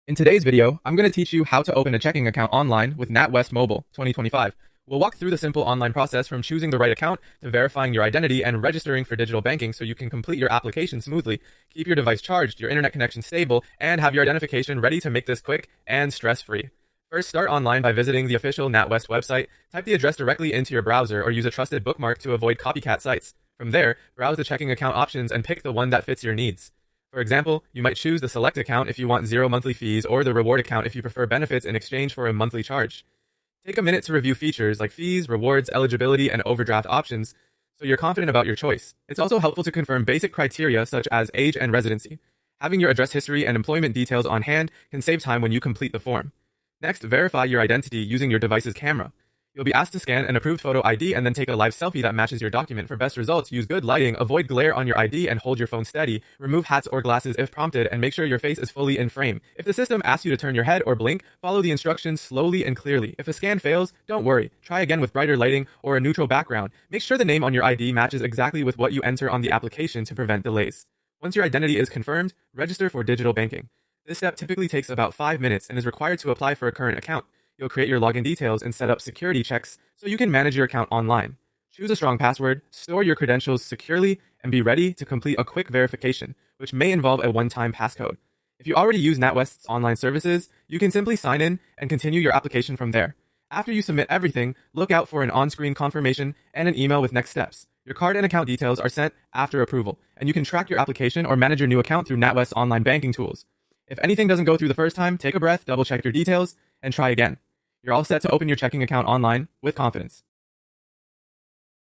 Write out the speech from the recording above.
In today's video, I'm going to teach you how to open a checking account online with NatWest Mobile 2025. We'll walk through the simple online process from choosing the right account to verifying your identity and registering for digital banking so you can complete your application smoothly, keep your device charged, your internet connection stable, and have your identification ready to make this quick and stress-free. First, start online by visiting the official NatWest website. Type the address directly into your browser or use a trusted bookmark to avoid copycat sites. From there, browse the checking account options and pick the one that fits your needs. For example, you might choose the Select account if you want zero monthly fees or the Reward account if you prefer benefits in exchange for a monthly charge. Take a minute to review features like fees, rewards, eligibility, and overdraft options so you're confident about your choice. It's also helpful to confirm basic criteria such as age and residency. Having your address history and employment details on hand can save time when you complete the form. Next, verify your identity using your device's camera. You'll be asked to scan an approved photo ID and then take a live selfie that matches your document. For best results, use good lighting, avoid glare on your ID, and hold your phone steady. Remove hats or glasses if prompted, and make sure your face is fully in frame. If the system asks you to turn your head or blink, follow the instructions slowly and clearly. If a scan fails, don't worry. Try again with brighter lighting or a neutral background. Make sure the name on your ID matches exactly with what you enter on the application to prevent delays. Once your identity is confirmed, register for digital banking. This step typically takes about 5 minutes and is required to apply for a current account. You'll create your login details and set up security checks so you can manage your account online. Choose a strong password, store your credentials securely, and be ready to complete a quick verification, which may involve a one-time passcode. If you already use NatWest's online services, you can simply sign in and continue your application from there. After you submit everything, look out for an on-screen confirmation and an email with next steps. Your card and account details are sent after approval, and you can track your application or manage your new account through NatWest's online banking tools. If anything doesn't go through the first time, take a breath, double-check your details, and try again. You're all set to open your checking account online with confidence.